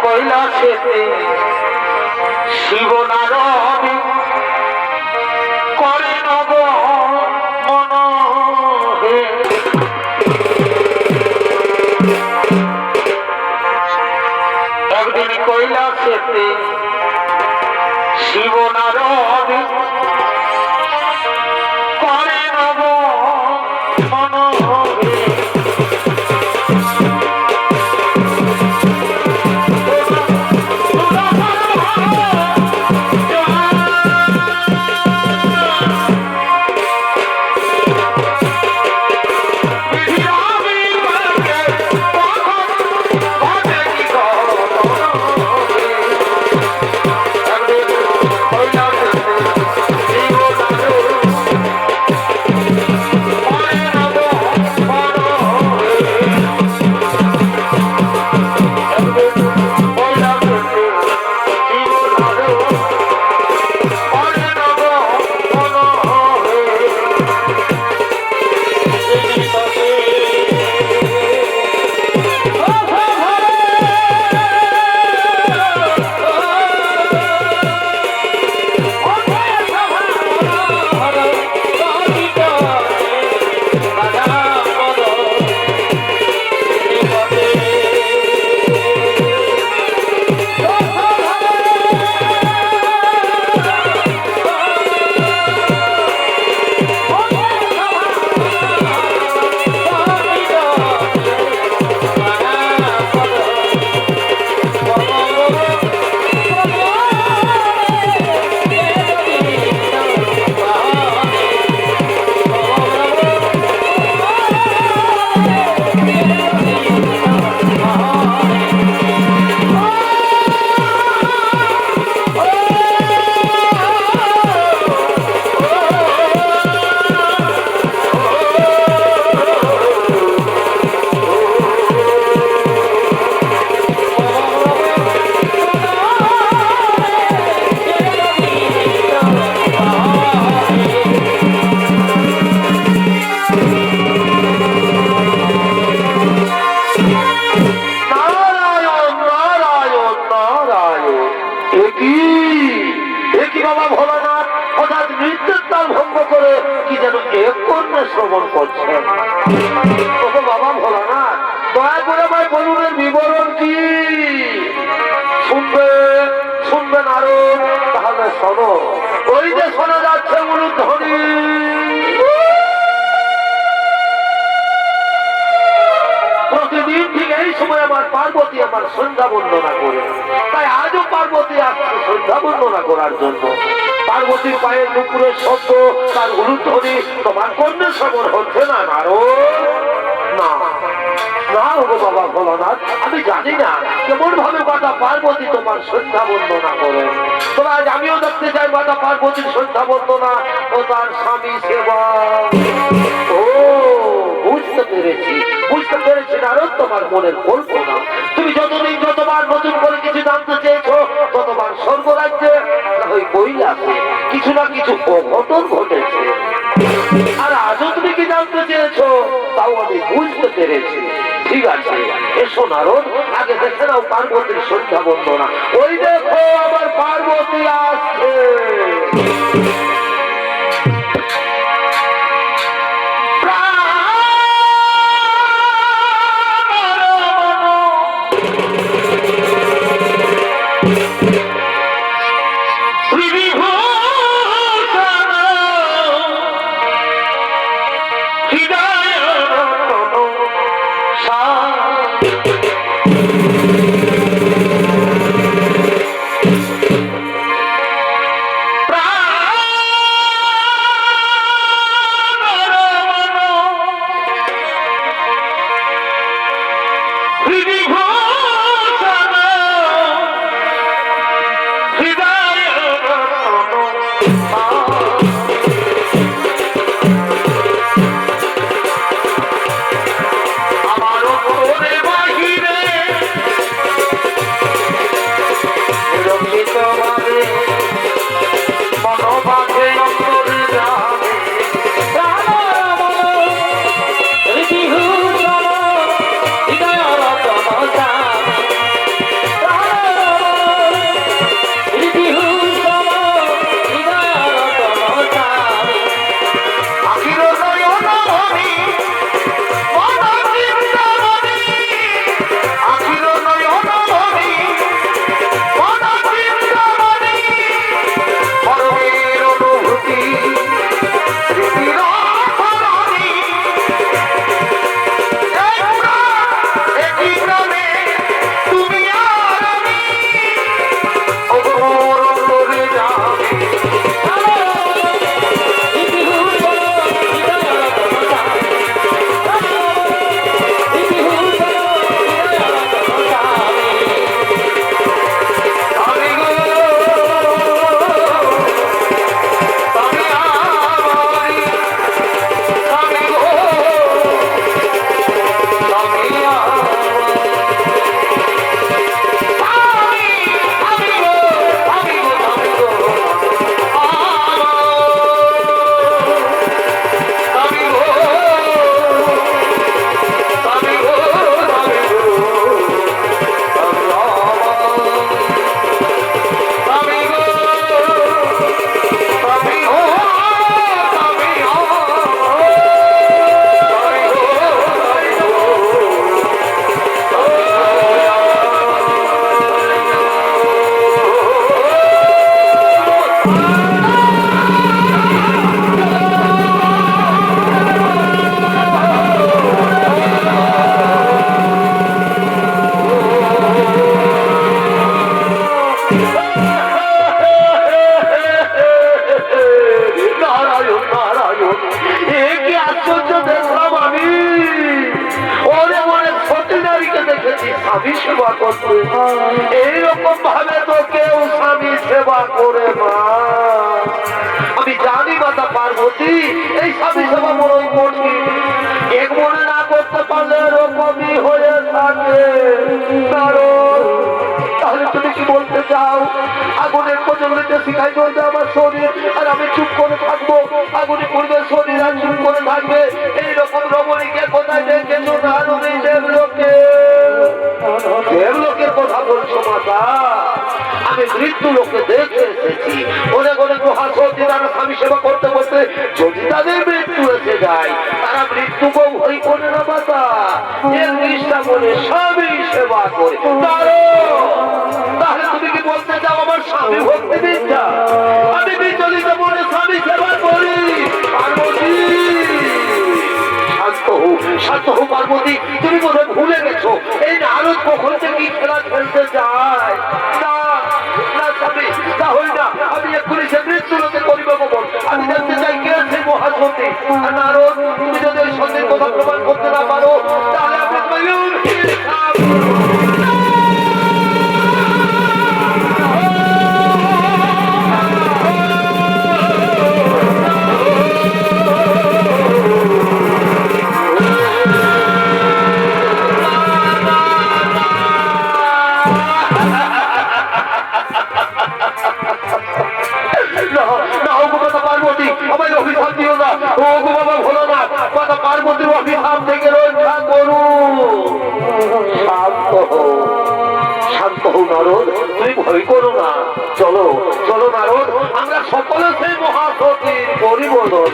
কৈলাসেতে শিব নারদ করে নব মন হে। একদিন কৈলাসেতে শিব নারদ করে নব মন হে। শ্রবণ করছেন বাবা ভোলানাথ, দয়া করে ভাই বলুন বিবরণ কি? শুনবেন আরো? তাহলে শোনো। ওই যে শোনা যাচ্ছে উলুধ্বনি, প্রতিদিন ঠিক এই সময় আমার পার্বতী আমার সন্ধ্যা বন্দনা করে, তাই আজও পার্বতী আসছে সন্ধ্যা বন্দনা করার জন্য। পার্বতীর পায়ের নুপুরের শব্দ, তার উলুধ্বনি তোমার কর্ণে শ্রবণ হচ্ছে না নারদ? না না গো বাবা ভোলানাথ, আমি জানি না কেমন ভাবে মাতা পার্বতী তোমার সন্ধ্যা বন্দনা করেন। তবে আজ আমিও দেখতে চাই মাতা পার্বতীর সন্ধ্যা বন্দনা ও তার স্বামী সেবা। ও বুঝতে পেরেছি নারদ, তোমার মনের কল্পনা। তুমি যতদিন যতবার নতুন করে কিছু জানতে চেয়েছো, ততবার স্বর্গরাজ্যে ওই কৈলাসে কিছু না কিছু অঘটন ঘটেছে। আর আজও তুমি কি জানতে চেয়েছো, তাও আমি বুঝতে পেরেছি। ঠিক আছে, এসো নারদ, আগে দেখে নাও পার্বতীর সন্ধ্যা বন্দনা। ওই দেখো আবার পার্বতী আসছে। স্বামী সেবা করতে। এইরকম ভাবে তো কেউ স্বামী সেবা করে মা। আমি জানি মাতা পার্বতী এই স্বামী সেবা বড়ই কঠিন। এক মনে না করতে পারলে এরকমই হয়ে থাকে। কারণ তাহলে তুমি কি বলতে চাও আগুনের প্রজ্বলিতে শিখাই চলবে আমার শরীর আর আমি চুপ করে থাকবো? আগুনে পড়বে শরীর আর চুপ করে থাকবে। এইরকম রমণীকে কোথায় দেখেছো? নারদী দেবলোকে। দেবলোকের কথা বলছো মাতা? আমি মৃত্যু লোকে দেখে এসেছি। অনেক অনেক মহাসতী তারা স্বামী সেবা করতে করতে যদি তাদের মৃত্যু এসে যায় তারা মৃত্যুকে ভয় করে না মাতা। এর নিষ্ঠা বলে স্বামী সেবা করে। তাহলে তুমি কি বলতে চাও আমার স্বামী ভক্তি বিদ্যা? আমি বিচলিত মনে স্বামী সেবা করি। পার্বতী শান্ত হো পার্বতী, তুমি বোধহয় ভুলে গেছো এই নারদ কখন থেকে খেলা খেলতে যায়। না না স্বামী, তা হই না। আমি এক্ষুনি সে মৃত্যু লোকে করিব গোপন। আমি দেখতে চাই কে সেই মহাসতী। আর নারদ তুমি যদি ওই সত্যের কথা প্রমাণ করতে না পারো তাহলে আমি পার্বতীর অভিশাপ থেকে রক্ষা করু। শান্ত হও, শান্ত হও নারদ, তুমি ভয় করো না। চলো চলো নারদ, আমরা সকলে সেই মহাসতীর পরিবর্তন।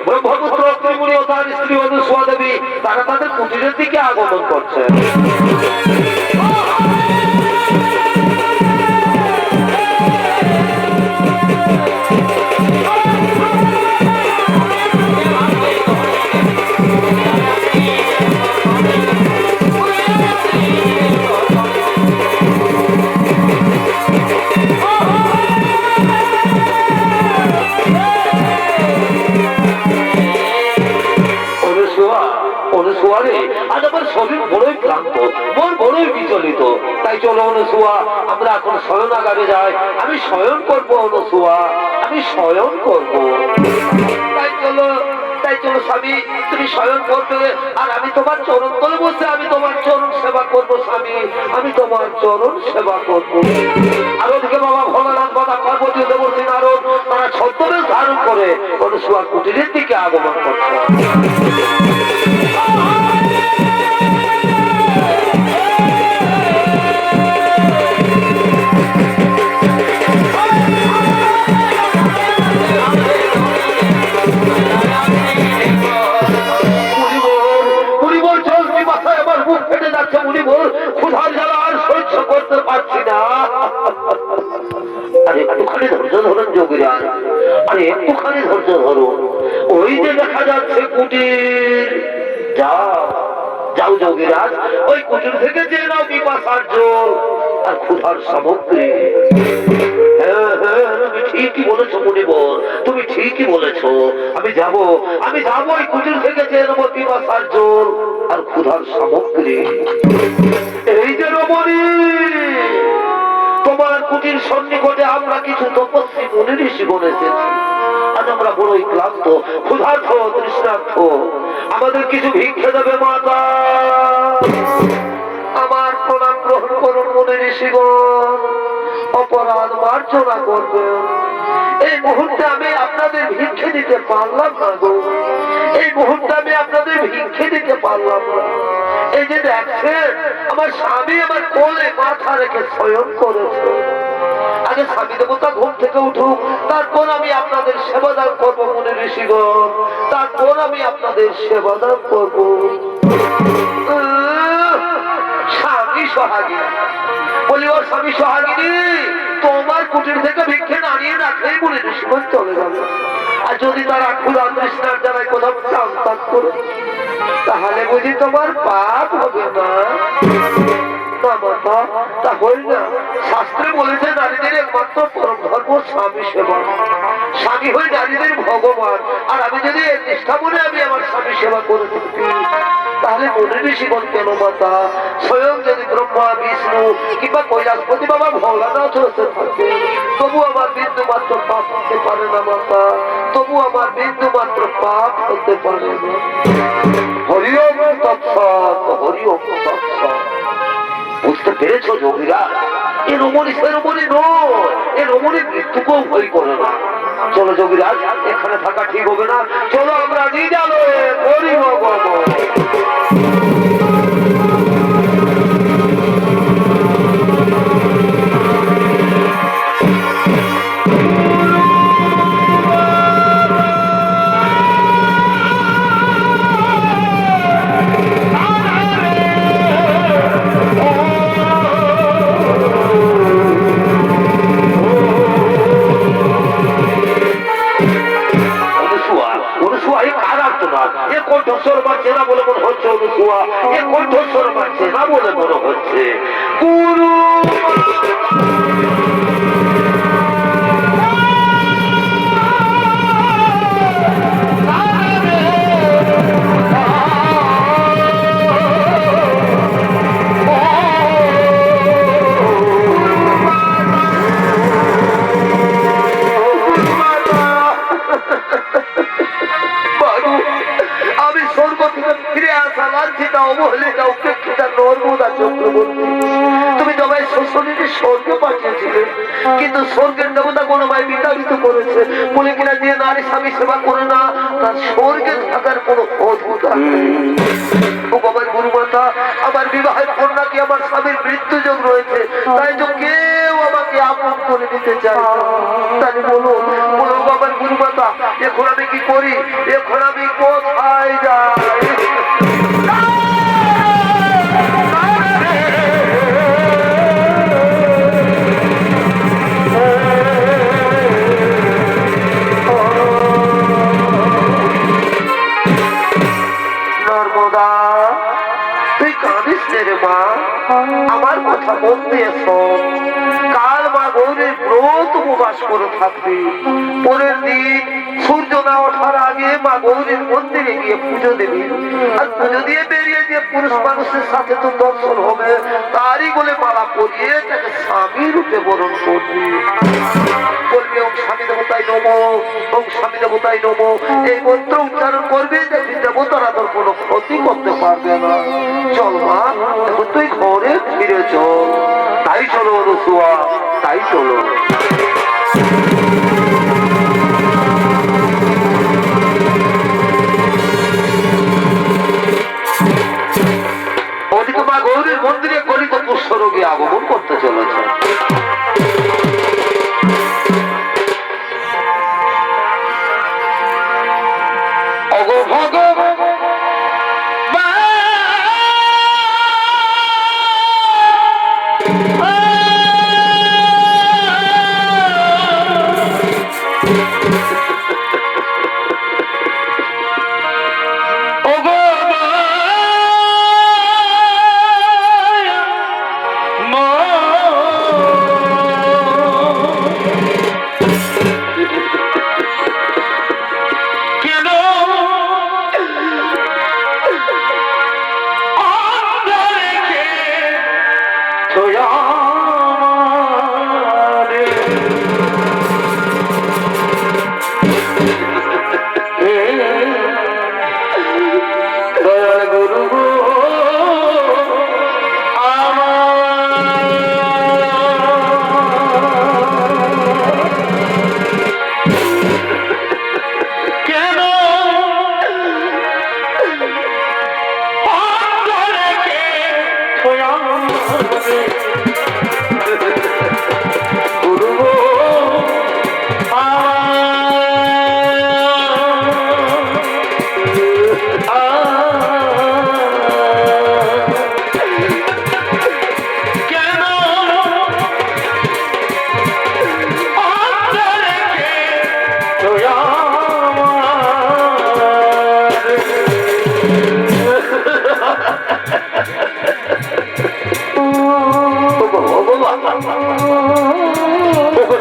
ব্রহ্মপুত্র ত্রিমুনি ও তার স্ত্রী অনুসুয়া দেবী তারা তাদের কুটিরের দিকে আগমন করছে। আজ আমার শরীর বড়ই ক্লান্ত, মন বড়ই বিচলিত। তাই চলো অনুসুয়া, আমরা এখন শয়নাগারে যাই। আমি শয়ন করবো অনুসুয়া, আমি শয়ন করবো। তাই চলো স্বামী, তুমি শয়ন করবে আর আমি তোমার চরণ তলে বসে আমি তোমার চরণ সেবা করবো। স্বামী, আমি তোমার চরণ সেবা করবো। আর ওদিকে বাবা ভোলানাথ, বাবা পার্বতী, দেবর্ষী নারদ তারা ছদ্মবেশ ধারণ করে অনুসুয়ার কুটিরের দিকে আগমন করছে। একটুখানি ধৈর্য ধরুন যোগীরাজ, আরে একটুখানি ধৈর্য ধরুন। ওই যে দেখা যাচ্ছে কুটির, যাও যাও যোগীরাজ, ওই কুটির থেকে যে নাও পিপাসার জল আর ক্ষুধার সামগ্রী। হ্যাঁ হ্যাঁ, তুমি ঠিকই বলেছো মুনিবর, তুমি ঠিকই বলেছো। আমি যাব ওই কুটির থেকে যে নেবো পিপাসার জল আর ক্ষুধার সামগ্রী। এই যে রমণী, তোমার কুটির সন্নিকটে আমরা কিছু তপস্বী মুনি ঋষিগণ এসেছি। আজ আমরা বড়ই ক্লান্ত, ক্ষুধার্ত, তৃষ্ণার্ত। আমাদের কিছু ভিক্ষে দেবে মাতা? আমার প্রণাম গ্রহণ করুন মুনি ঋষিগণ, অপরাধ মার্জনা করবেন। এই মুহূর্তে আমি আপনাদের ভিক্ষে দিতে পারলাম না গো, এই মুহূর্তে আমি আপনাদের ভিক্ষে দিতে পারলাম না। এই যে দেখছেন আমার স্বামী আমার কোলে মাথা রেখে শয়ন করেছে। আগে স্বামী দেবতা ঘুম থেকে উঠুক, তারপর আমি আপনাদের সেবাদান করবো মুনি ঋষিগণ, তারপর আমি আপনাদের সেবাদান করবো। স্বামী সোহাগী বলি, ও স্বামী সোহাগিনী, তোমার কুটির থেকে ভিক্ষে নাড়িয়ে রাখলেই মুনি ঋষিগণ চলে যাবে। আর যদি তারা ক্ষুধা তৃষ্ণার জ্বালায় কোথাও চান তাক করে, তাহলে বুঝি তোমার পাপ হবে না? না মাতা, তা হই না। শাস্ত্রে বলেছে নারীদের একমাত্র পরম ধর্ম স্বামী সেবা। স্বামী হয়ে নারীদের ভগবান। আর আমি যদি এর নিষ্ঠা মনে আমি আমার স্বামী সেবা করে থাকি, তাহলে মনে ঋষিগণ কেন মাতা? স্বয়ং যদি ব্রহ্মা বিষ্ণু কিংবা কৈলাসপতি বাবা ভোলানাথ হতে থাকে, তবু আমার বিন্দু মাত্র পাপ হতে পারে না মাতা। তবু আমার বিন্দু মাত্র পাপ হতে পারে না। হরি ওম তৎসৎ, হরি ওম তৎসৎ। বুঝতে পেরেছো যোগীরা? এ রমণী সে রমণী নয়, এ রমণী মৃত্যুকেও ভয় করে না। চলো যোগীরা, এখানে থাকা ঠিক হবে না, চলো আমরা নিজালয়ে হরি ভগবান। কণ্ঠস্বর মারছে না বলে মনে হচ্ছে অনুসুয়া, এ কণ্ঠস্বর মারছে না বলে মনে হচ্ছে গুরু। তুমি তোমায় শ্বশুরকে স্বর্গে পাঠিয়েছিলে, কিন্তু স্বর্গের দেবতা কোনো ভাই বিতাড়িত করেছে বলে কিনা যে নারী স্বামী সেবা করে না তার স্বর্গে থাকার কোনো অধিকার নেই। ও বাবার গুরুমাতা, আমার বিবাহের কন্যাকে আমার স্বামীর মৃত্যুযোগ রয়েছে, তাই তো কেউ আমাকে আপন করে দিতে চায়। তাই বলো বলো বাবার গুরুমাতা, এখন আমি কি করি? এখন আমি কোথায় যাই? আমার কথা বলতে কাল মা গৌরীর ব্রত উপবাস করে থাকবে। পরের দিন সূর্য না ওঠার আগে মা গৌরীর মন্দিরে গিয়ে পুজো দেবে। আর পুজো দিয়ে বেরিয়ে যে পুরুষ মানুষের সাথে তো দর্শন হবে, তারই বলে মালা পরিয়ে তাকে স্বামী রূপে বরণ করবে। বলবে ওম স্বামী দেবতাই নমো, ওম স্বামী দেবতাই নমো, এই মন্ত্র উচ্চারণ করবে, দেখবি দেবতারা তোর কোনো ক্ষতি করতে পারবে না। চল মা, এখন তুই ঘরে ফিরে চল। তাই চলো অনুসুয়া, তাই চলো। ওদিকে মা গৌরীর মন্দিরে গলিত পুষ্পরোগী আগমন করতে চলেছে।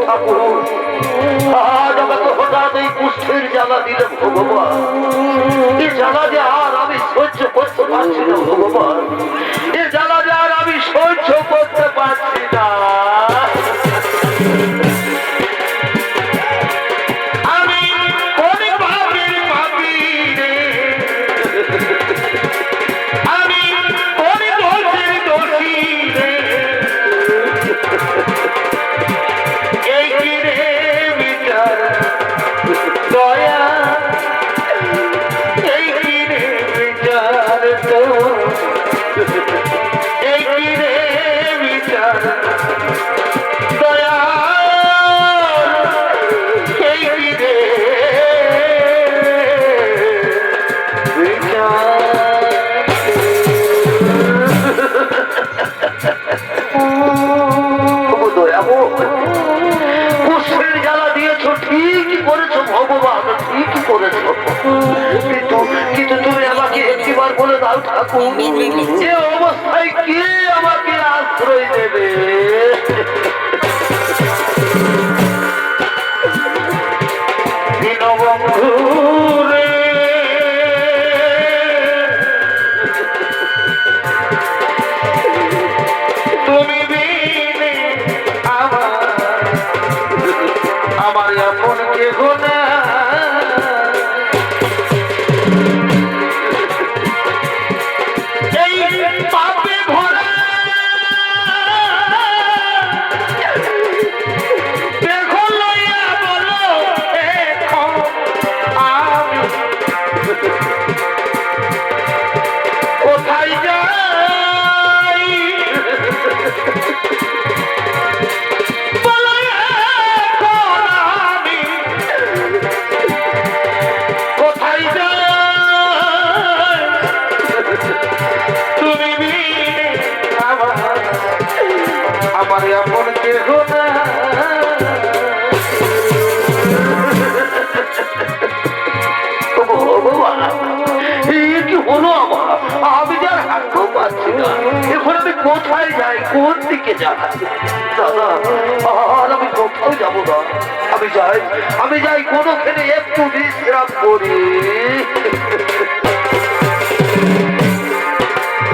ঠাকুর, আজ আমাকে হঠাৎ এই কুষ্ঠের জ্বালা দিলে ভগবান। এই জ্বালা যে আর আমি সহ্য করতে পারছি না ভগবান, এই জ্বালা যে আর আমি সহ্য করতে পারছি না। আমি অনেক ভাবের পাপী রে, আমি অনেক দোষের দোষী রে। এই কি রে বিচার দয়া, এই কি রে বিচার তো, এই কি রে বিচার দয়া, এই কি রে পুষ্পের জ্বালা দিয়েছ, ঠিকই করেছো ভগবান, ঠিকই করেছো। কিন্তু তুমি আমাকে একটিবার বলে দাও ঠাকুর, যে অবস্থায় কে আমাকে আশ্রয় দেবে? দীনবন্ধু রে, তুমি বিনে আমার আপন কেহ না। এই পাপে ভরা দেহ লইয়া বলো এখন আমি কোথায় যাই? বলো এখন আমি কোথায় যাই? তুমি বিনে আমার আপন কেহ না। কি হলো আমার? আমি যার হাঁটতেও পারছি না, এখন আমি কোথায় যাই, কোন দিকে যাই? দাদা, আর আমি কোথাও যাবো না। আমি যাই কোনোখানে একটু বিশ্রাম করি।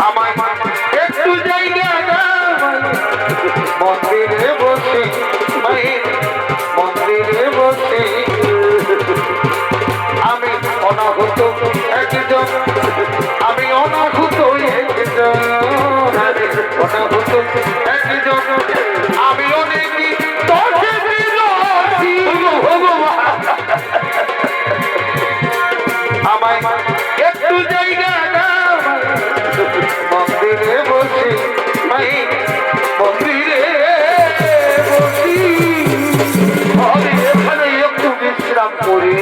আমার একটু জায়গা মন্দিরে বসে, মন্দিরে বসে আমি অনাহুত একজন, আমি অনাহুত একজন, অনাহুত একজন, আমি অনেক দোষে বিরোধী ভগবান। আমায় একটু জায়গা দাও মন্দিরে বসে, মন্দিরে বসি আমি এখানে একটু বিশ্রাম করি।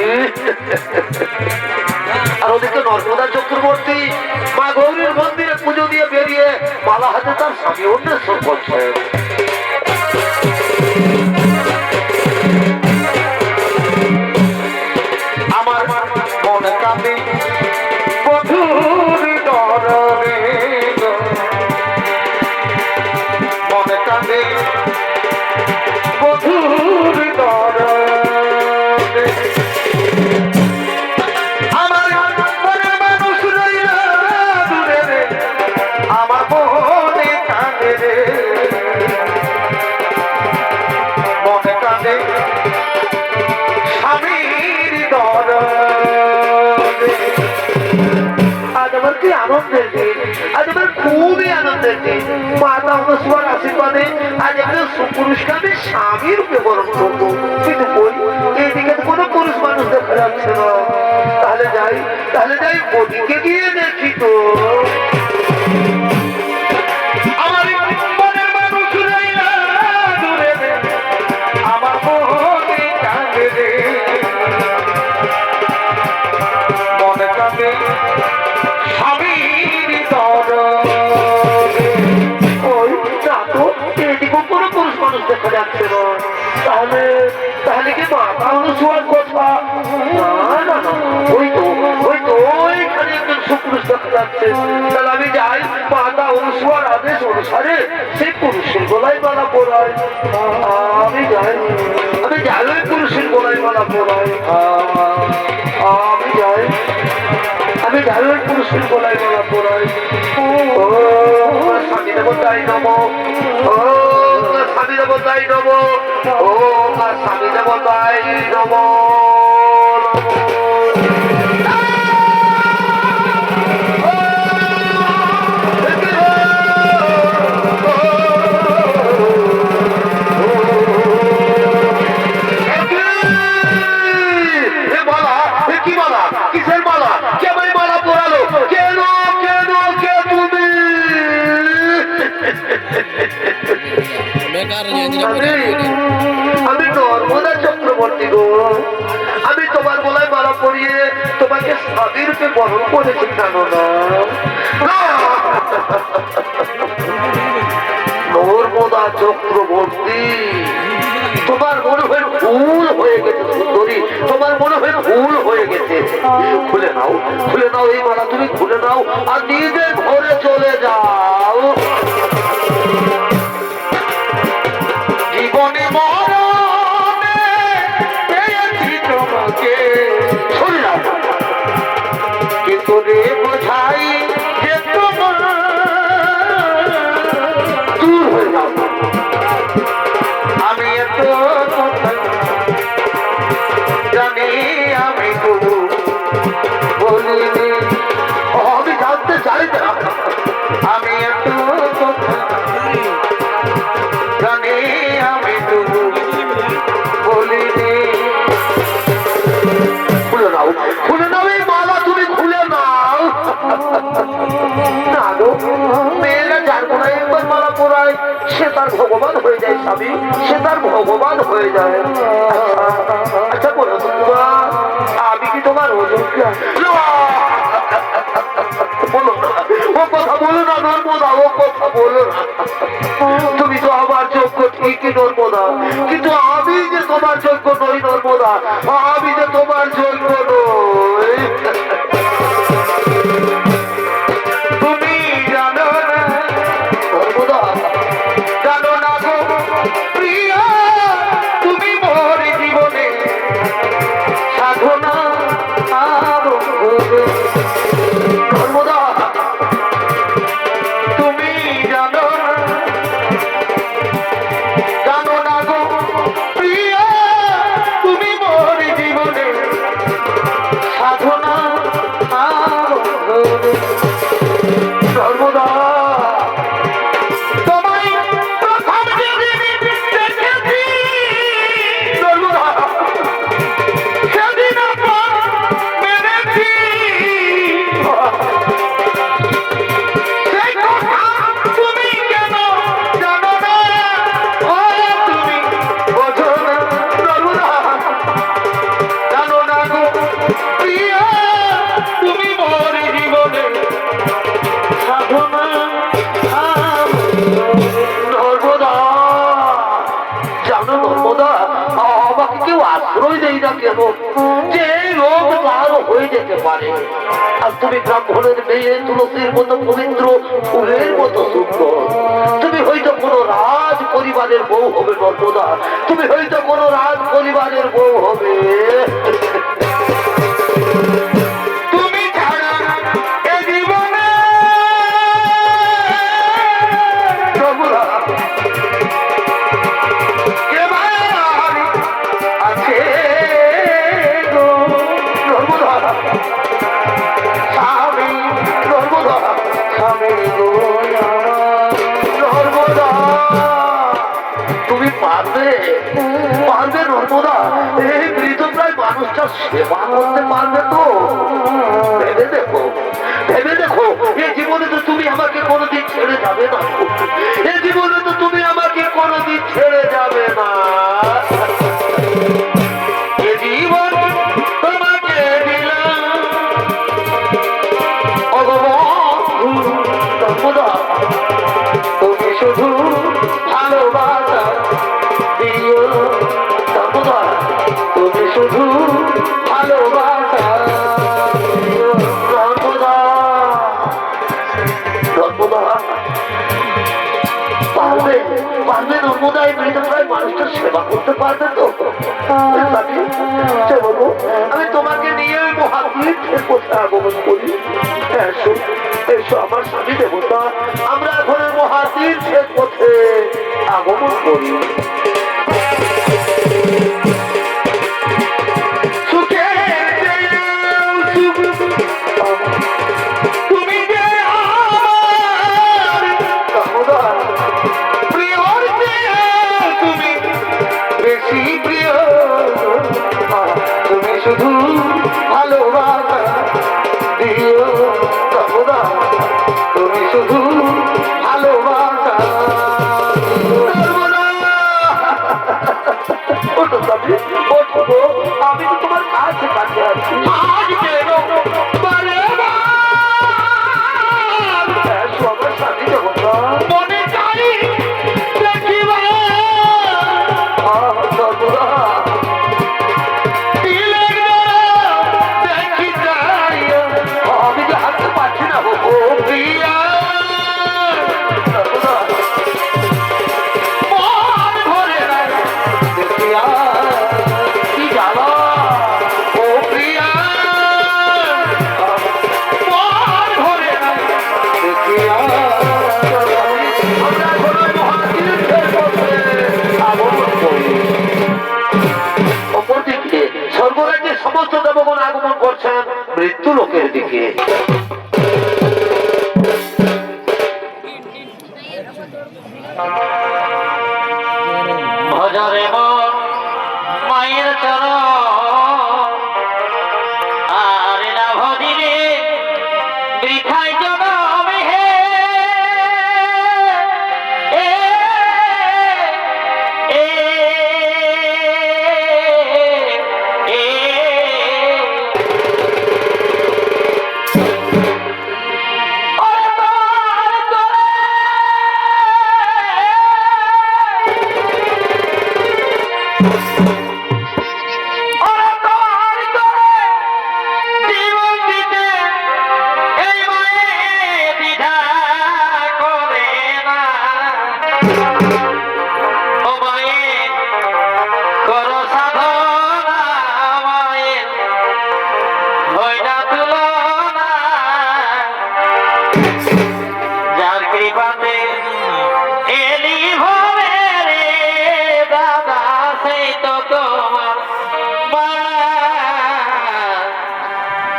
আর ওদিকে নর্মদা চক্রবর্তী মা গৌরীর মন্দিরে পুজো দিয়ে বেরিয়ে মালা হাতে তার স্বামী অন্বেষণ করছে। আমার মনে কাঁদে বধুর দরবে, মনে কাঁদে বধুর দরবে। আমার মনে মানুষ রইল দূরে রে, আমার মনে কাঁদে রে, মনে কাঁদে স্বামীর দরবে। আজ আমার কি আনন্দের দিন, আজ আমার খুবই আনন্দের দিন। মাতা অনুসবার আশীর্বাদে আজ একটা সুপুরুষকে আমি স্বামী রূপে বরণ করবো। কিন্তু বলি এইদিকে কোনো পুরুষ মানুষ দেখা যাচ্ছে না। তাহলে যাই ওদিকে গিয়ে দেখি তো। আমার মনের মানুষ রইল দূরে রে, আমার মনে কাঁদে রে, মনে কাঁদে স্বামীর দরবে। ওই না তো, এদিকেও কোনো পুরুষ মানুষ দেখা যাচ্ছে না। তাহলে কি মাতা অনুসরণ কথা? না, ওই তো ওইখানে একজন সুপুরুষ দেখা যাচ্ছে, তাহলে আমি যাই মাতা অনুসুয়ার আদেশ অনুসারে সেই পুরুষের গলায় মালা পরাই। আমি যাই ওই পুরুষের গলায় মালা পরাই। আমি যাই ওই পুরুষের গলায় মালা পরাই। ও স্বামী দেবতাই নম, ও স্বামী দেবতাই নম, ও স্বামী দেবতাই নম। কিসের মালা? কে ভাই মালা পরালো? কেন কেন কে তুমি? আমি নর্মদা চক্রবর্তী গো, আমি তোমার গলায় মালা পরিয়ে তোমাকে স্বামী রূপে বরণ করেছি, জানো না? নর্মদা চক্রবর্তী, তোমার মনে হয় ভুল হয়ে গেছে সুন্দরী, তোমার মনে হয় ভুল হয়ে গেছে। খুলে নাও, খুলে নাও এই মালা, তুমি খুলে নাও আর নিজের ঘরে চলে যাও। জীবনে মরণে পেয়েছি তোমাকে, শুনে নাও, কি করে বোঝাই যে তোমার দূর হয়ে যাও। আমি এত জানি, আমি তো বলিনি, আমি জানতে চাই না, আমি এত জানি, আমি তো বলিনি। খুলে নাও, খুলে নাও এই মালা, তুমি খুলে নাও। না গো, মেয়েরা যার কোনায় একবার মালা পরায় সে তার ভগবান হয়ে যায় স্বামী, সে তার ভগবান হয়ে যায়। আচ্ছা বলো তোমরা, আমি কি তোমার অযোগ্য? বলো না, ও কথা বলো না নর্মদা, ও কথা বলো না। তুমি তো আমার যোগ্য ঠিকই নর্মদা, কিন্তু আমি যে তোমার যোগ্য নই নর্মদা, আমি যে তোমার যোগ্য নই। তুমি জানো না নর্মদা, জানো না গো প্রিয়া, তুমি মোর জীবনে সাধনা নর্মদা, তুমি জানো না, জানো না গো প্রিয়া, তুমি মোর জীবনে সাধনা নর্মদা। তোমায় প্রথম যেদিন দেখেছি নর্মদা, সেদিন আমার মেরেছি সেই কথা তুমি কেন জানো না? ও তুমি বোঝো না নর্মদা, জানো না গো প্রিয়া, তুমি মোর জীবনে সাধনা নর্মদা। জানো নর্মদা, আমাকে কেউ আশ্রয় দেয় না কেন, যে এই রোগ তার হয়ে যেতে পারে। আর তুমি ব্রাহ্মণের মেয়ে, তুলসীর মতো পবিত্র, ফুলের মতো সুন্দর, তুমি হয়তো কোনো রাজ পরিবারের বউ হবে নর্মদা, তুমি হয়তো কোনো রাজ পরিবারের বউ হবে। তুমি ছাড়া এ জীবনে নর্মদা কে আছে গো নর্মদা, স্বামী নর্মদা, স্বামী গো নর্মদা। তুমি পারবে, পারবে নর্মদা, এই মৃতপ্রায় মানুষটার সেবা করতে পারবে তো? ভেবে দেখো, ভেবে দেখো, এই জীবনে তো তুমি আমাকে কোনোদিন ছেড়ে যাবে না, এই জীবনে তো তুমি আমাকে কোনোদিন ছেড়ে যাবে না। এ জীবন তোমাকে দিলাম অগবন্ধু নর্মদা, তুমি শুধু ভালোবাসা দিও নর্মদা, তুমি শুধু ভালোবাসা দিও নর্মদা। আমার সেবা করতে পারবে তো? আমি তোমাকে নিয়ে মহাতীর্থের পথে আগমন করি। এসো এসো আমার স্বামী দেবতা, আমরা এখন মহাতীর্থের পথে আগমন করি। শুধু ভালোবাসা দিও সর্বদা, তুমি শুধু ভালোবাসা। আমি তো তোমার কাছে কাছে আছি। আমার স্বামী দেবতা মনে চাই দেখিবা সর্বদা। স্বর্গরাজ্যের সমস্ত দেবগণ আগমন করছেন মৃত্যু লোকের দিকে। ভজরে মায়ের চরণ আর না ভজিলে বৃথায় জনম হে।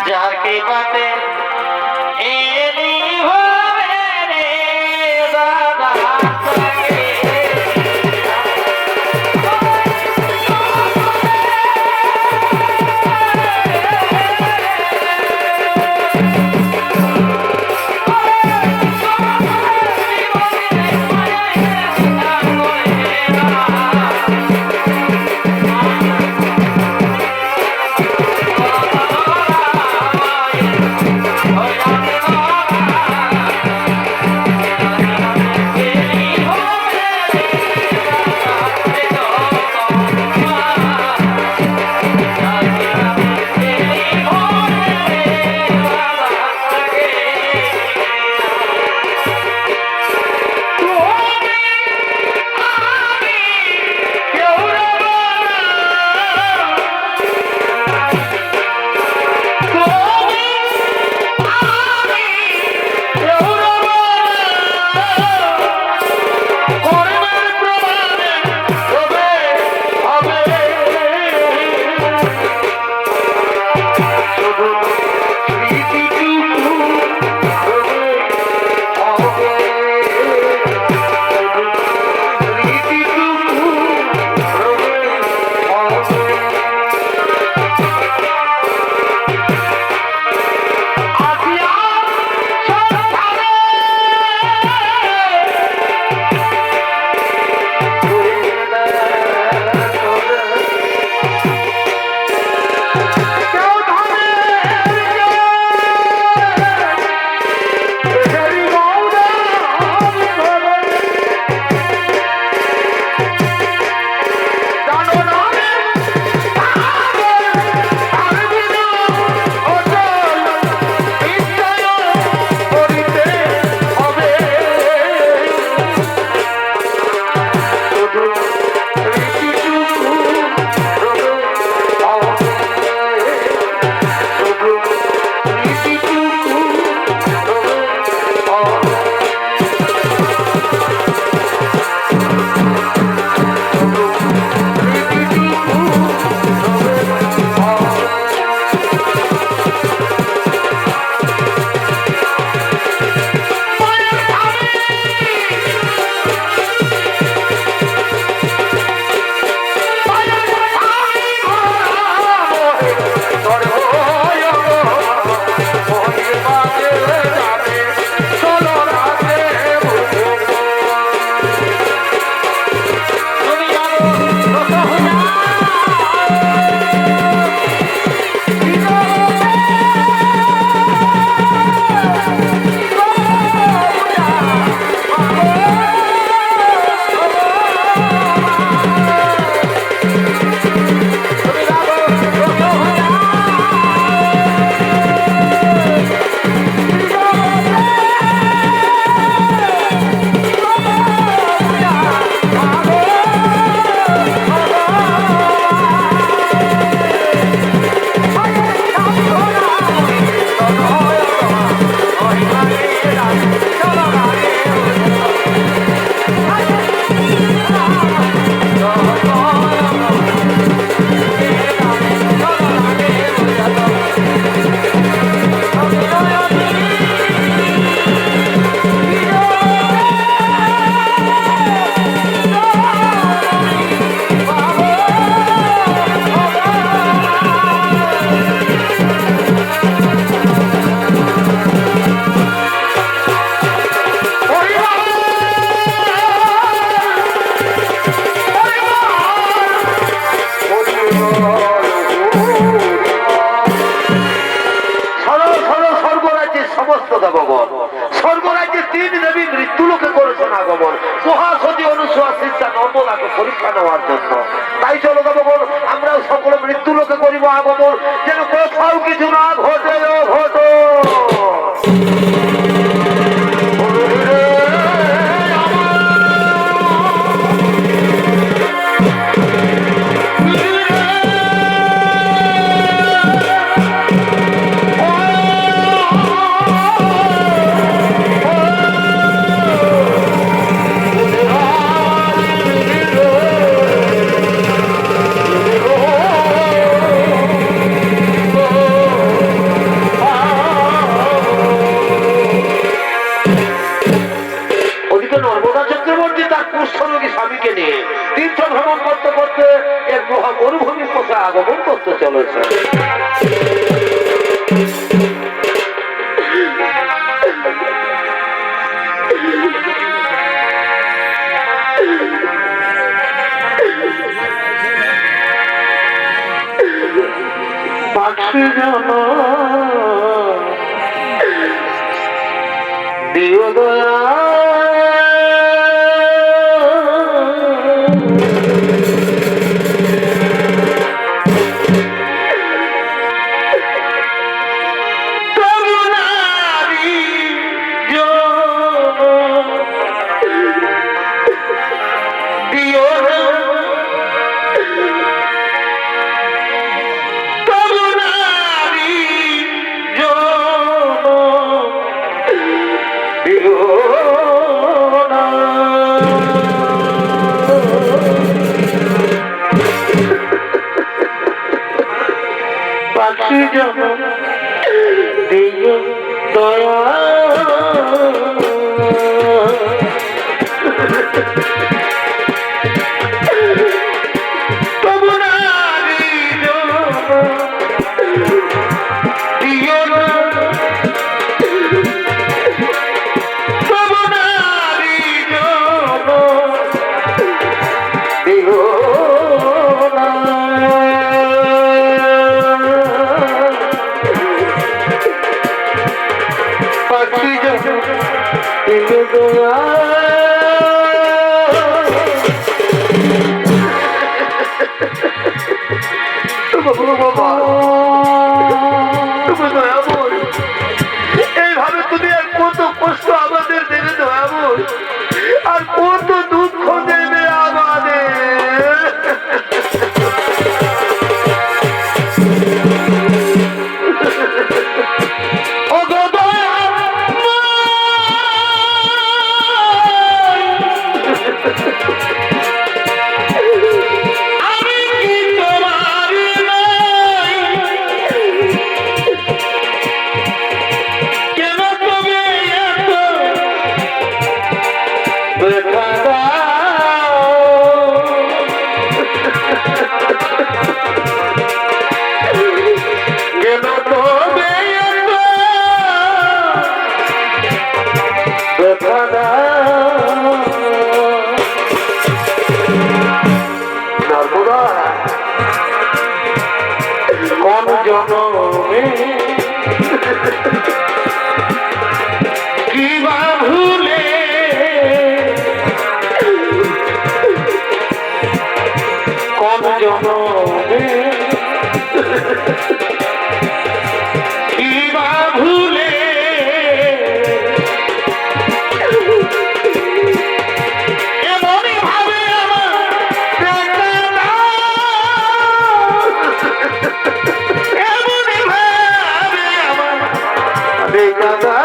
যার কৃপাতে এলি হবে রে দাদা। Oh, পরীক্ষা নেওয়ার জন্য। তাই চলো গমন, আমরাও সকলে মৃত্যু লোকে করিব আগমন, যেন কোথাও কিছু না ঘটে ঘটো। স্বামীকে নিয়ে তীর্থ ভ্রমণ করতে করতে এক মহা মরুভূমির পথে আগমন করতে চলেছে। পাখি জানা দিও দয়া পাখি জন দিও দয়া তবু নারী জন দিও না, তবু নারী জন দিও না। পাখি যখন দিল দয়া বাবা তুমি দয়াময়, এইভাবে তুমি আর কত কষ্ট আমাদের দেবে দয়াময়, আর কত দুঃখ দেবে আমাদের। কিবা ভুলে কোন জনমে, কিবা ভুলে এমনই ভাবে আমার বেকাদা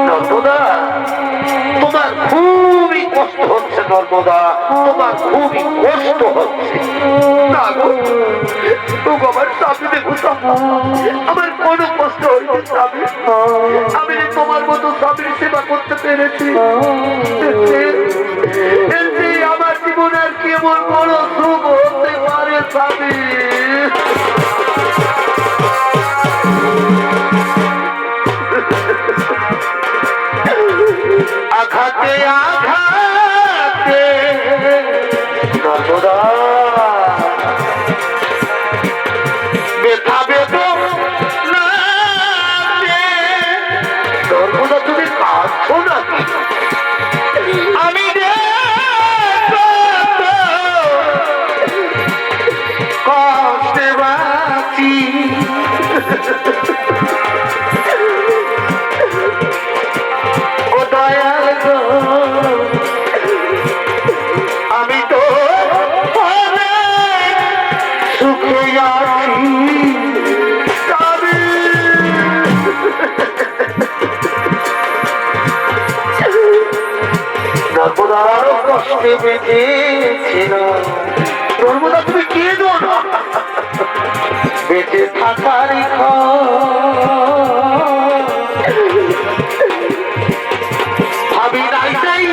নর্মদা, তোমার খুবই কষ্ট হচ্ছে নর্মদা, তোমার খুবই কষ্ট হচ্ছে। আমার স্বামী দেখো, আমার কোনো কষ্ট হয়েছে স্বামী, আমি তোমার মতো স্বামীর সেবা করতে পেরেছি, আমার জীবন আর কেমন বড় শুভ হতে পারে স্বামী। আঘাতে আঘাতে নর্মদা ব্যথা বেদনা নর্মদা সুখে আছি নর্মদারও কষ্টে বেঁচেছিলাম। নর্মদা তুমি কে জানো বেঁচে থাকার ভাবি নাই তাই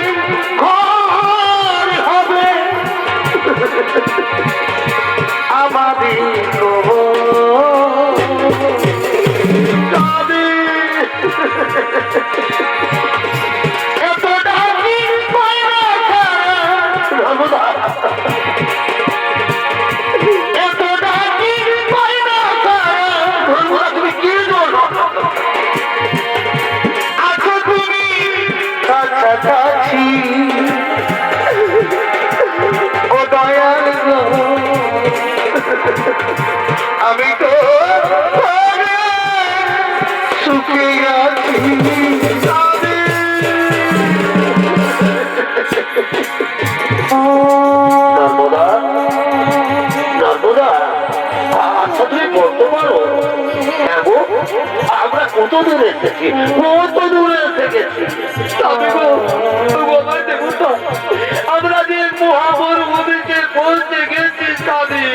ঘর হবে আমাদের তুমি কে জানো আছো তুমি কাছাকাছি ও দয়াল গো আমি তো সুখে আছি নর্মদা নর্মদা আচ্ছা তুমি বলতে পারো হ্যাঁ গো আমরা কত দূরে এসেছি কত দূরে এসে গেছি দেখুন তো আমরা যে মহামরুভূমিতে পৌঁছে গেছি স্বামী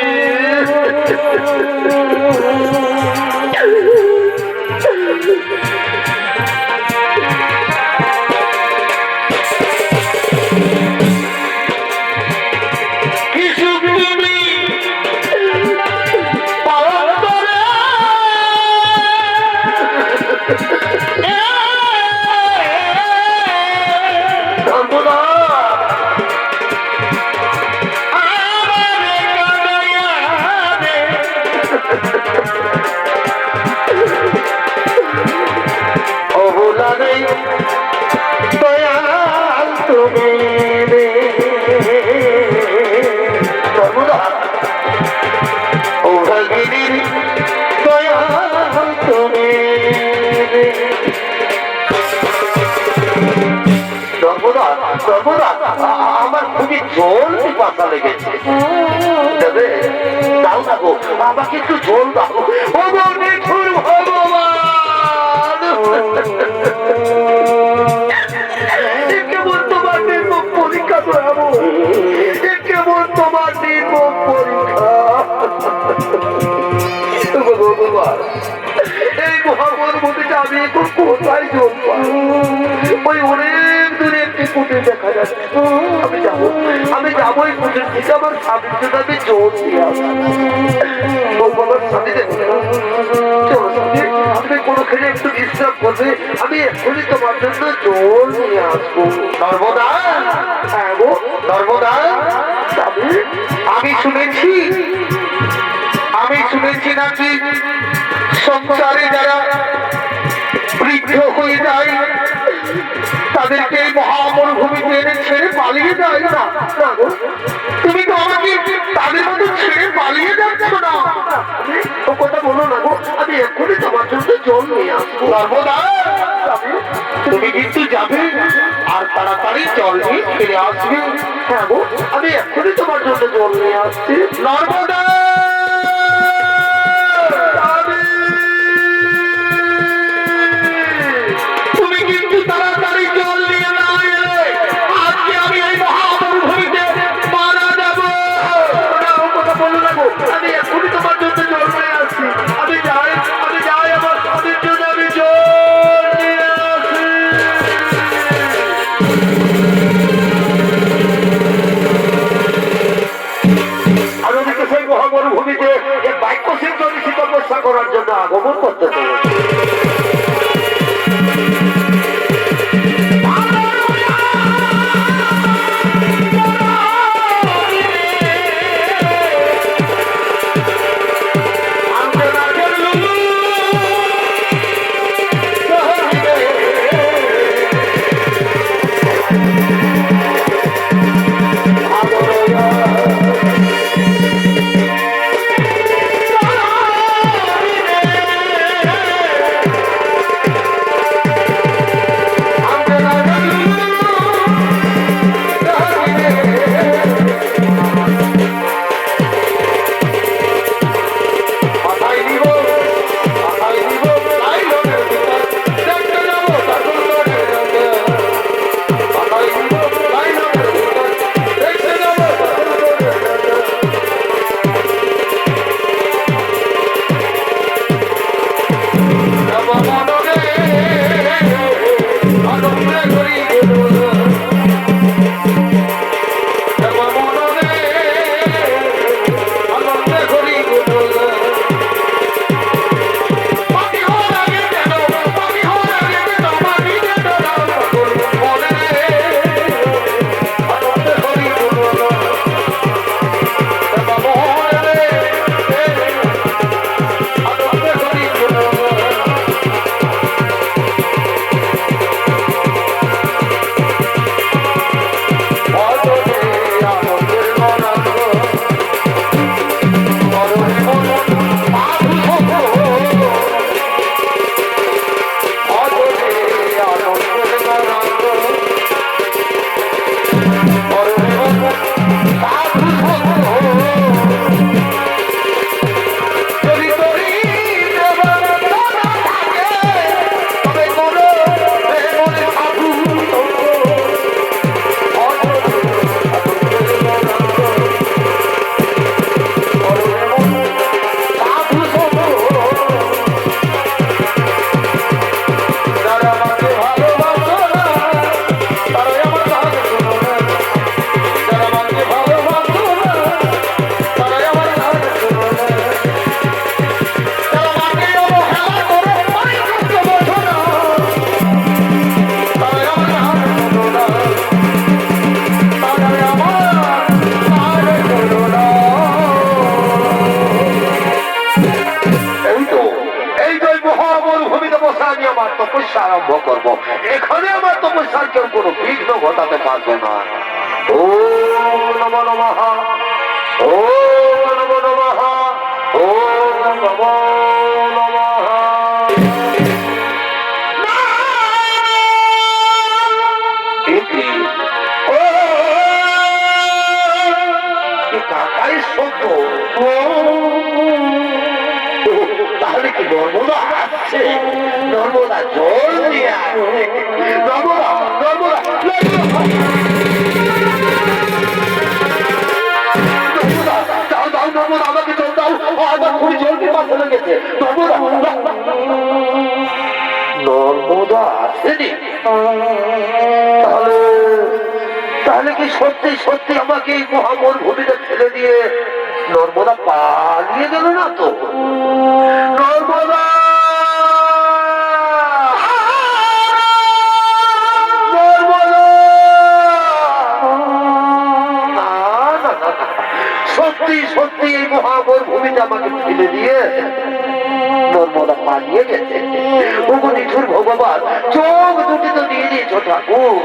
আমার খুবই জল পিপাসা লেগেছে দেবে দাও না গো আমাকে একটু জল দাও ও নিঠুর ভগবান কেমন তোমার নির্মম পরীক্ষা তো এমন কেমন তোমার নির্মম পরীক্ষা ভগবান এই মহামরুভূমিতে আমি এখন কোথায় জল পাবো ওই অনেক দূরে একটি কুটির দেখা যাচ্ছে আমি যাবো এই কুটির থেকে আমার স্বামীর জন্য আমি জল দিয়ে আসবো আমার স্বামী চলো স্বামী আপনি কোনোখানে একটু বিশ্রাম করবে আমি এখনই তোমার জন্য জল নিয়ে আসবো নর্মদা হ্যাঁ গো নর্মদা স্বামী আমি শুনেছি নাকি সংসারে যারা বৃদ্ধ হয়ে যায় তাদেরকে এই মহামরুভূমিতে এনে ছেড়ে পালিয়ে যায় না তুমি তো আমাকে তাদের মতো ছেড়ে পালিয়ে যাচ্ছ না ও কথা বলো না গো আমি এক্ষুনি তোমার জন্য জল নিয়ে আসবো নর্মদা তুমি কিন্তু যাবে আর তাড়াতাড়ি জল নিয়ে ফিরে আসবে হ্যাঁ গো আমি এক্ষুনি তোমার জন্য জল নিয়ে আসছি নর্মদা আমি এখনই তোমার জন্য জল নিয়ে আসছি আমি যাই আমার স্বামীর জন্য আমি জল নিয়ে আসি আর ওদিকে সেই মহামরুভূমিতে এই বাক্য সিদ্ধ ঋষি তপস্যা করার জন্য আগমন করতে চলেছে আরম্ভ করব এখানে আমার তপস্যার কেউ কোনো বিঘ্ন ঘটাতে পারবে না ও নম নমঃ ও নম নমঃ ও নম নমঃ কাকাই শব্দ তাহলে কি নর্মদা আসছে নর্মদা জল নিয়ে আসছে নর্মদা নর্মদা দাও দাও নর্মদা আমাকে জল দাও আমার খুবই জল পিপাসা লেগেছে নর্মদা নর্মদা আসেনি তাহলে তাহলে কি সত্যি সত্যি আমাকে এই মহামোর ভূমিতে ফেলে দিয়ে নর্মদা পালিয়ে গেল না তো নর্মদা সত্যি সত্যি এই মহামোর ভূমিতে আমাকে ফেলে দিয়ে নর্মদা পালিয়ে গেছে নিঠুর ভগবান চোখ দুটি তো দিয়ে দিয়েছ ঠাকুর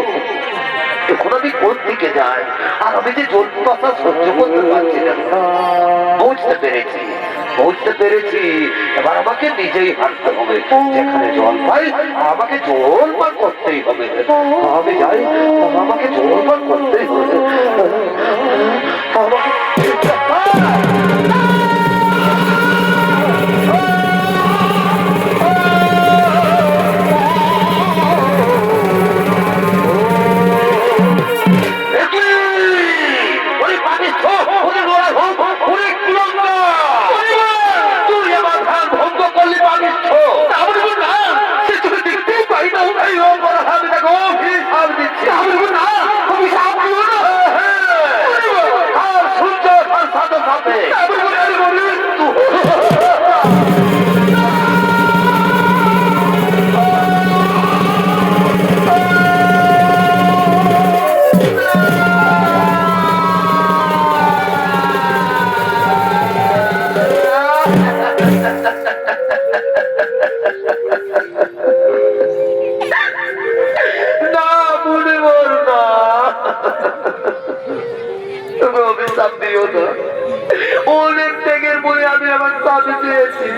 এখন আমি কোন দিকে যাই আর আমি যে জল পিপাসা সহ্য করতে পারছি না বুঝতে পেরেছি এবার আমাকে নিজেই হাঁটতে হবে যেখানে জল পাই আমাকে জল পান করতেই হবে আমি যাই আমাকে জল পান করতেই হবে আমাকে অনেক ত্যাগের বলে আমি আমার স্বামী পেয়েছি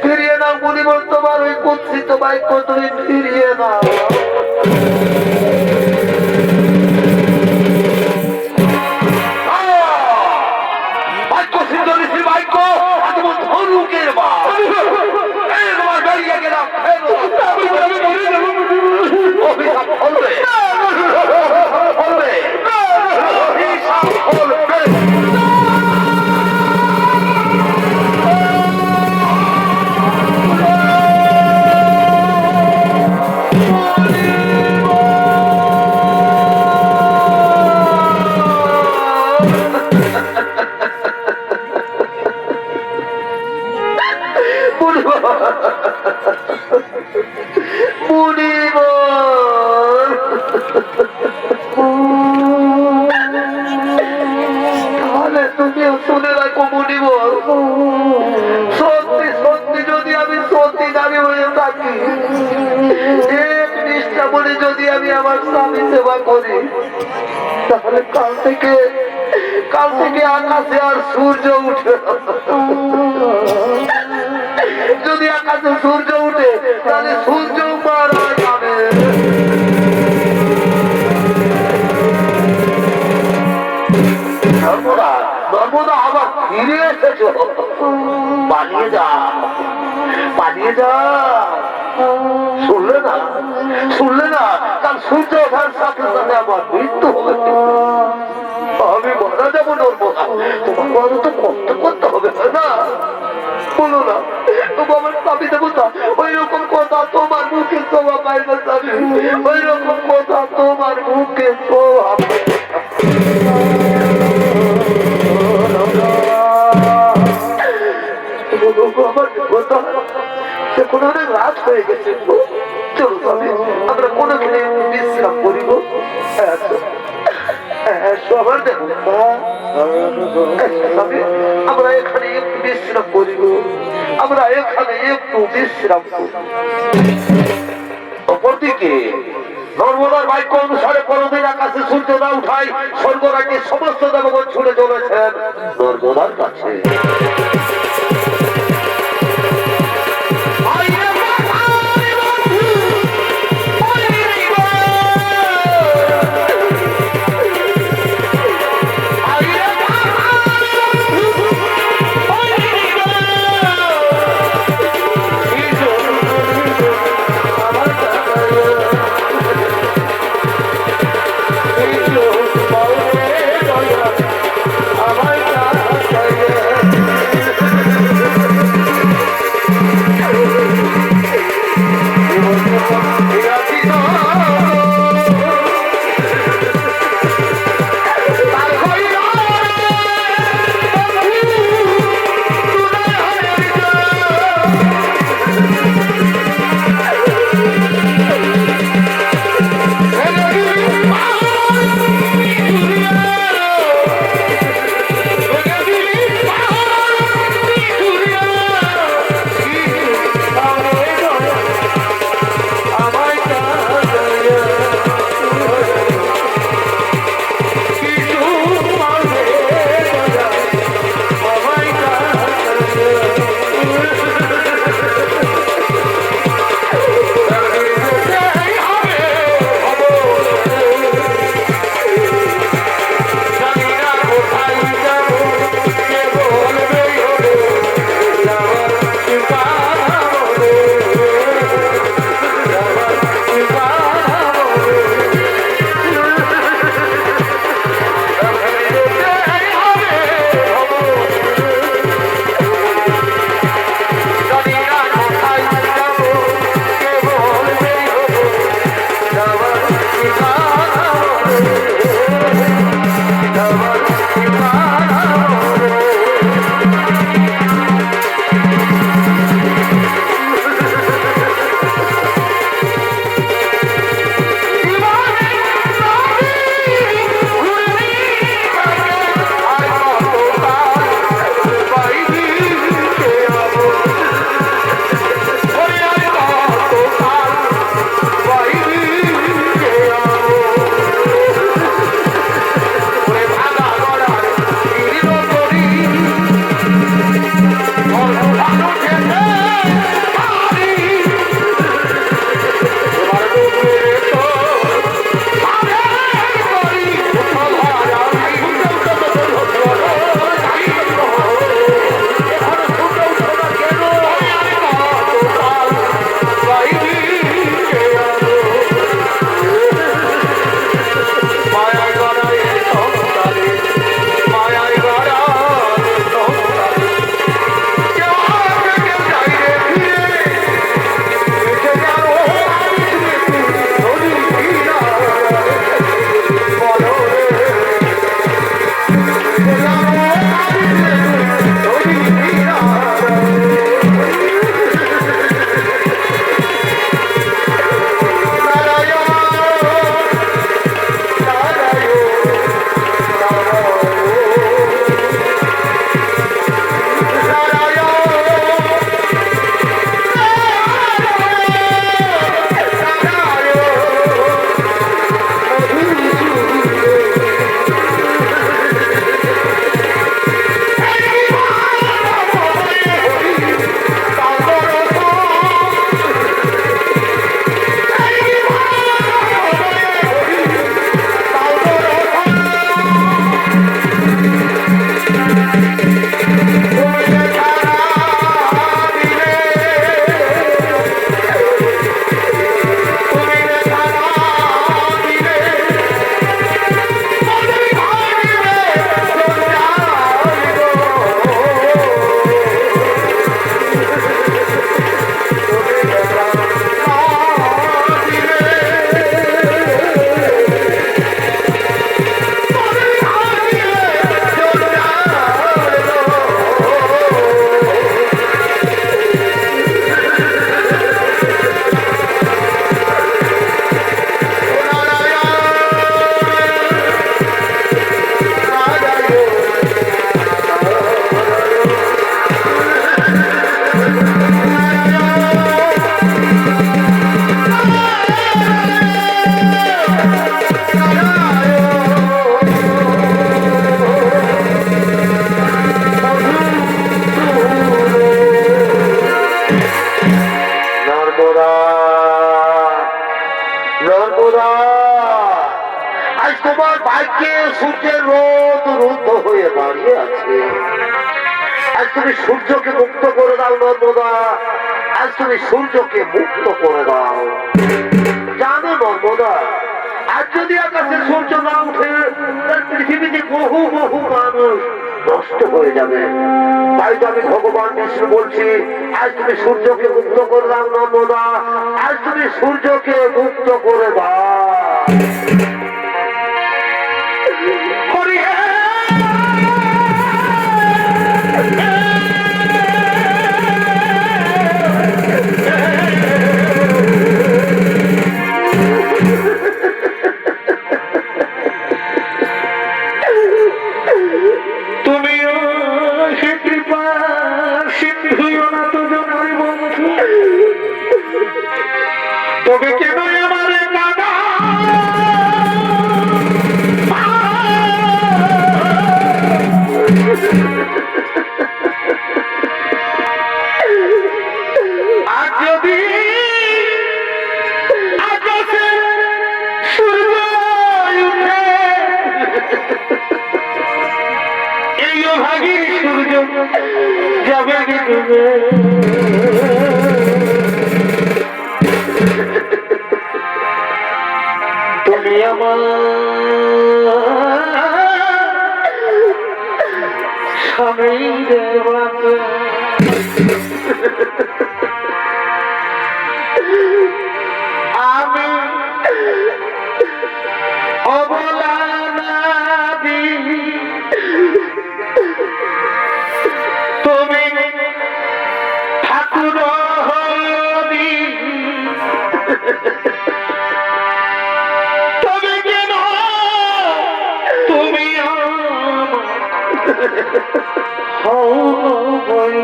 ফিরিয়ে নাও মুনিবর তোমার ওই কুৎসিত বাক্য তুমি ফিরিয়ে নাও বাক্য সিদ্ধ বাক্য ধনুকের বা তোমার বেরিয়ে গেলাম অভিশাপ ফলবে তাহলে তুমিও শুনে রাখো মুনিবর সত্যি সত্যি যদি আমি সত্যি দাবি হয়ে থাকি এক নিষ্ঠা বলে যদি আমি আমার স্বামী সেবা করি তাহলে কাল থেকে আকাশে আর সূর্য উঠে যদি আকাশে সূর্য উঠে তাহলে সূর্য মারা যাবে সর্বদা আবার ফিরে এসেছো। পালিয়ে যা, পালিয়ে যা। শুনলে না, শুনলে না, কাল সূর্য ওঠার সাথে সাথে আমার মৃত্যু হবে। আমি মারা যাবো নর্মদা, তোমাকে আরো তো কষ্ট করতে হবে না? বলো না, তোমার স্বামী দেবতা ওই রকম কথা তোমার মুখে শোভা পায় না স্বামী, ওই রকম কথা তোমার মুখে শোভা পায় না। আমার দেবতা এখন অনেক রাত হয়ে গেছে, চলো স্বামী আমরা কোনোখানে বিশ্রাম করিব। সবার দেবতা আমরা এখানে একটু বিশ্রাম করিব, আমরা এখানে একটু বিশ্রাম করি। অপরদিকে নর্মদার বাক্য অনুসারে পরদিন আকাশে সূর্য না উঠায় স্বর্গরাজ্যের সমস্ত দেবগণ ছুটে চলেছেন নর্মদার কাছে। রুদ্ধ হয়ে দাঁড়িয়ে আছে। আজ তুমি সূর্যকে মুক্ত করে দাও নর্মদা, আজ তুমি সূর্যকে মুক্ত করে দাও। জানো নর্মদা, আজ যদি আকাশে সূর্য না উঠে পৃথিবীতে বহু বহু মানুষ নষ্ট হয়ে যাবে। তাই তো আমি ভগবান বিষ্ণু বলছি, আজ তুমি সূর্যকে মুক্ত করে দাও নর্মদা, আজ তুমি সূর্যকে মুক্ত করে দাও। তবে কেন আমার দাদা আজ যদি আকাশে সূর্য উঠে এই ভাগী সূর্য যাবে তুমি আমার স্বামী দেবাকে আমি অবলা নাবি তুমি ঠাকুর হবি তবে কেন তুমি হবি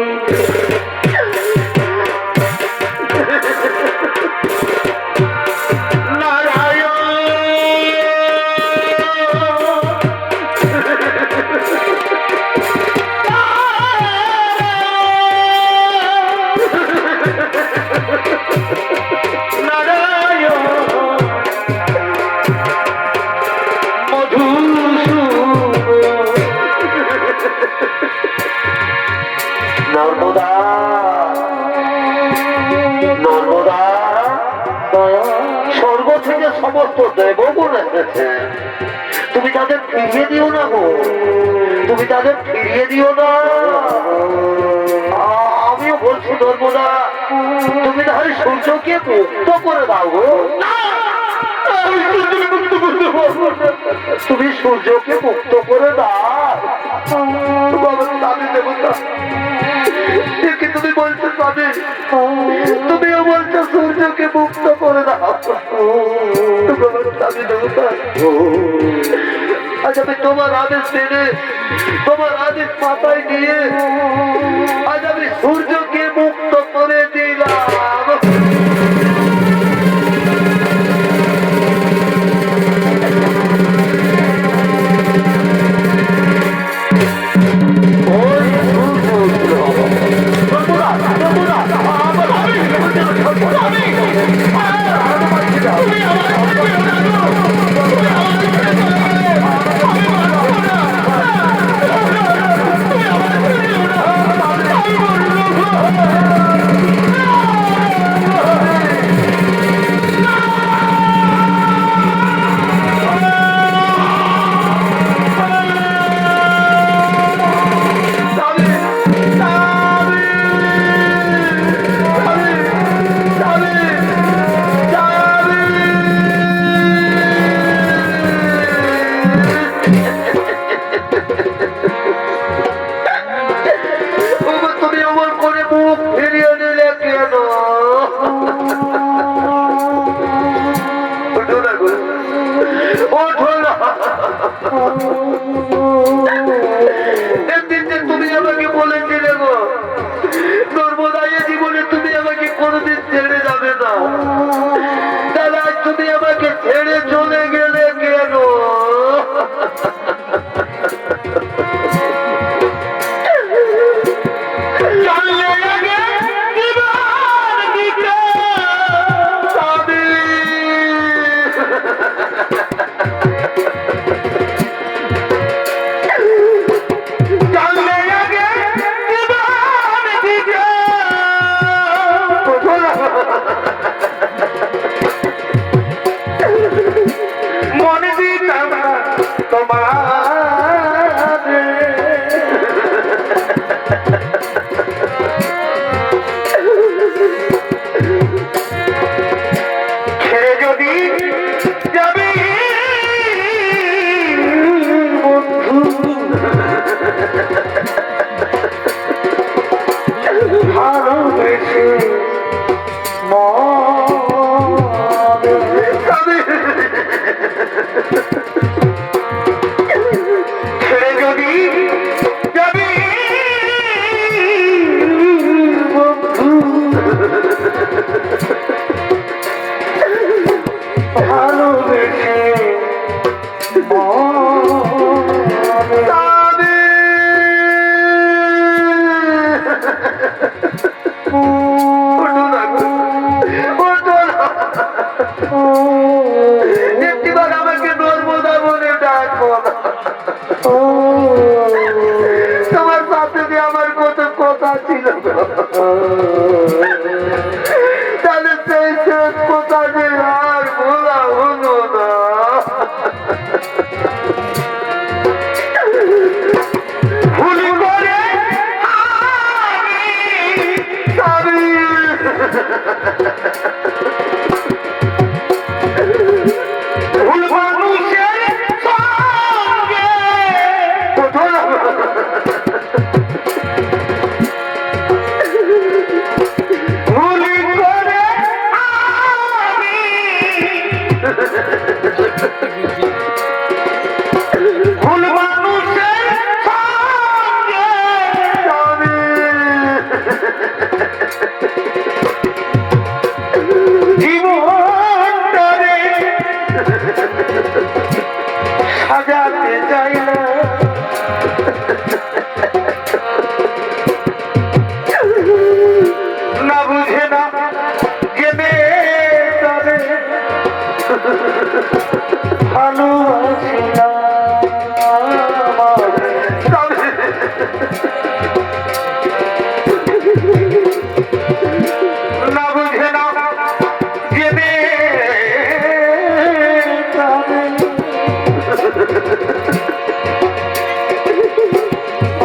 নর্মদা, নর্মদা, স্বর্গ থেকে সমস্ত দেবগুণ এসেছে, তুমি তাদের ফিরিয়ে দিও না গো, তুমি তাদের ফিরিয়ে দিও না। আমিও বলছি নর্মদা, তুমি তাহলে সূর্যকে মুক্ত করে দাও গো। তুমি সূর্যকে মুক্ত করে দাও। স্বামী দেবতা, তুমি বলছো স্বামী, তুমিও বলছো সূর্যকে মুক্ত করে দাও। স্বামী দেবতা, আজ আমি তোমার আদেশ মেনে, তোমার আদেশ মাথায় নিয়ে আজ আমি সূর্যকে মুক্ত করে দিলাম। একদিন যে তুমি আমাকে বলেছিলে গো নর্মদা, জীবনে তুমি আমাকে কোনোদিন ছেড়ে যাবে না, তাহলে আজ তুমি আমাকে ছেড়ে চলে গেলে কেন?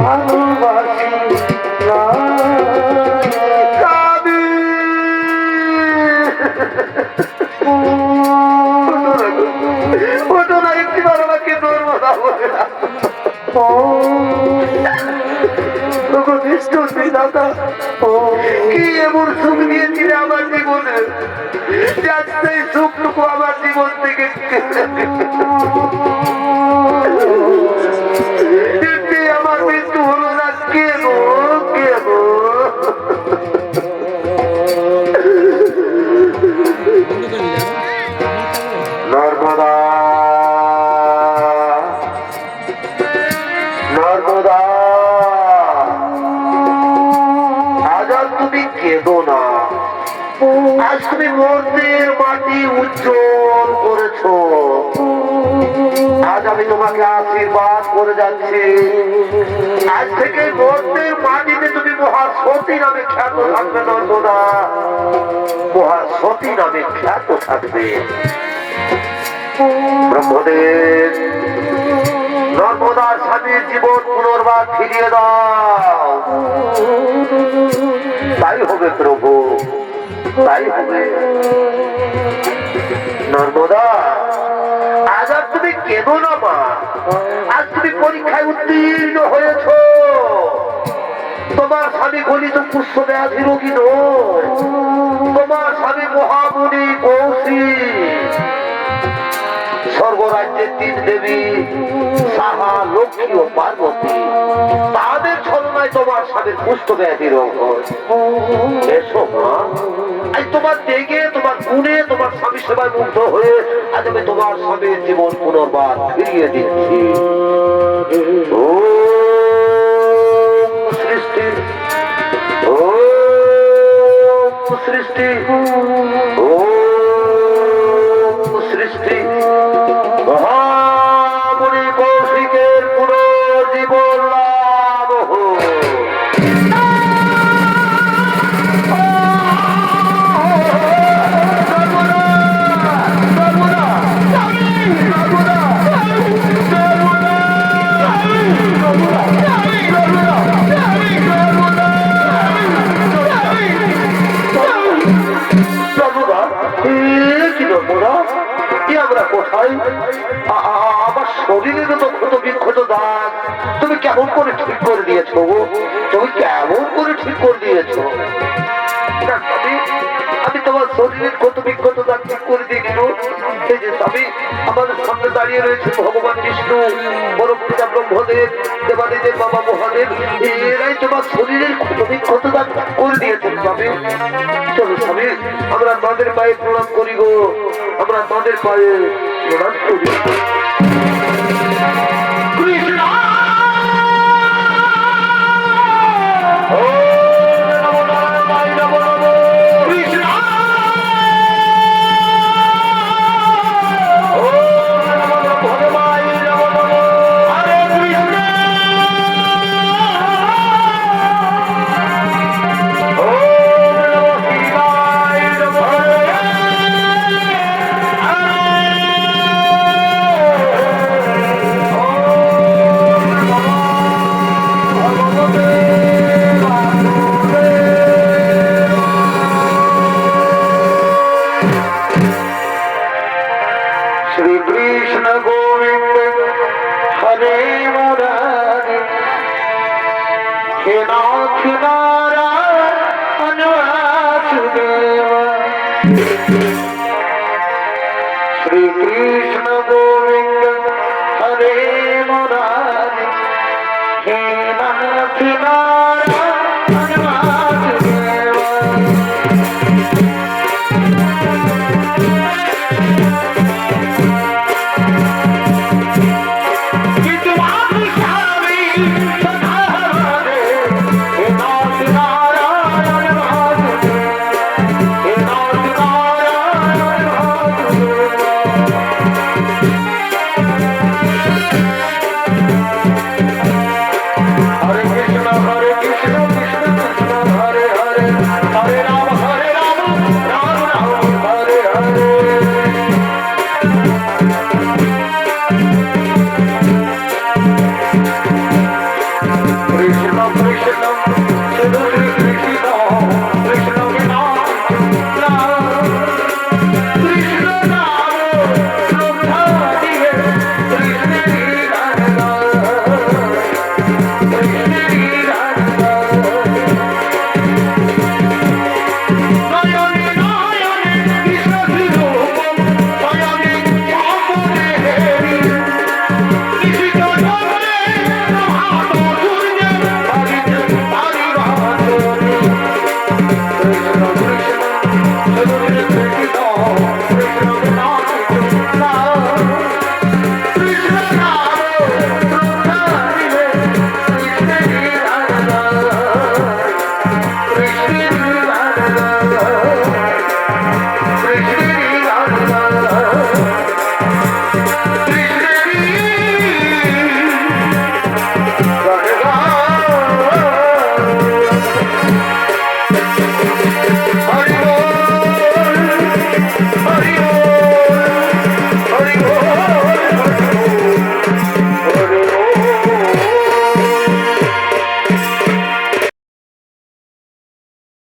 ভালোবাসি না। কাঁদি। ওঠো না, একটিবার আমাকে নর্মদা বলে না। ওগো নিষ্ঠুর বিধাতা, কি এমন সুখ দিয়েছিলে আমার জীবনে, যে আজ সেই সুখটুকু আমার জীবন থেকে এতে আমার মৃত্যু হলো না। কেন কেন? নর্মদা, নর্মদা, আজ আর তুমি কেঁদো না। আজ তুমি মন্দির মাটি উজ্জ্বল করেছো। আজ আমি তোমাকে আশীর্বাদ করে যাচ্ছি। আজ থেকে মন্দির মাটিতে তুমি মহাসতী নামে খ্যাত থাকবে। নর্মদা, মহাসতী নামে খ্যাত থাকবে। ব্রহ্মদেব, নর্মদার স্বামীর জীবন পুনর্বার ফিরিয়ে দাও। তাই হবে প্রভু, তাই হবে। নর্মদা, আজ আর তুমি কেঁদো না মা। আজ তুমি পরীক্ষায় উত্তীর্ণ হয়েছ। তোমার স্বামী গলিত পুষ্প ব্যাধি রোগী নয়। তোমার স্বামী মহামুনি কৌশিক, স্বর্গরাজ্যের তিন দেবী সাহা, লক্ষ্মী ও পার্বতী, তাদের ছলনায় তোমার স্বামীর পুষ্প ব্যাধি রোগ হয়। এসো মা, আজ তোমার দেখে, তোমার গুণে, তোমার স্বামী সেবায় মুগ্ধ হয়ে আজ আমি তোমার স্বামীর জীবন পুনর্বার ফিরিয়ে দিচ্ছি। ও সৃষ্টি, ও সৃষ্টি, ও সৃষ্টি। মহামুনি কৌশিকের পুনর্জীবন লাভ হোক। আমার শরীরের তো ক্ষত বিক্ষত দাগ তুমি কেমন করে ঠিক করে দিয়েছো? তুমি কেমন করে ঠিক করে দিয়েছো? আমি তোমার শরীরের ক্ষত বিক্ষত দাগ ঠিক করে দিয়ে গেল। এই যে স্বামী আমাদের সামনে দাঁড়িয়ে রয়েছে ভগবান বিষ্ণু, পরম পিতা ব্রহ্মদেব, দেবাদিদেব বাবা মহাদেব, এরাই তোমার শরীরের ক্ষত বিক্ষত দাগ করে দিয়েছেন স্বামী। চলো স্বামী, আমরা তাদের পায়ে প্রণাম করি গো, আমরা তাদের পায়ে প্রণাম করি। কৃষ্ণ श्री कृष्ण गोविंद हरे मुरारी, हे नाथ नारायण वासुदेव। कि तुम्हारी स्वामी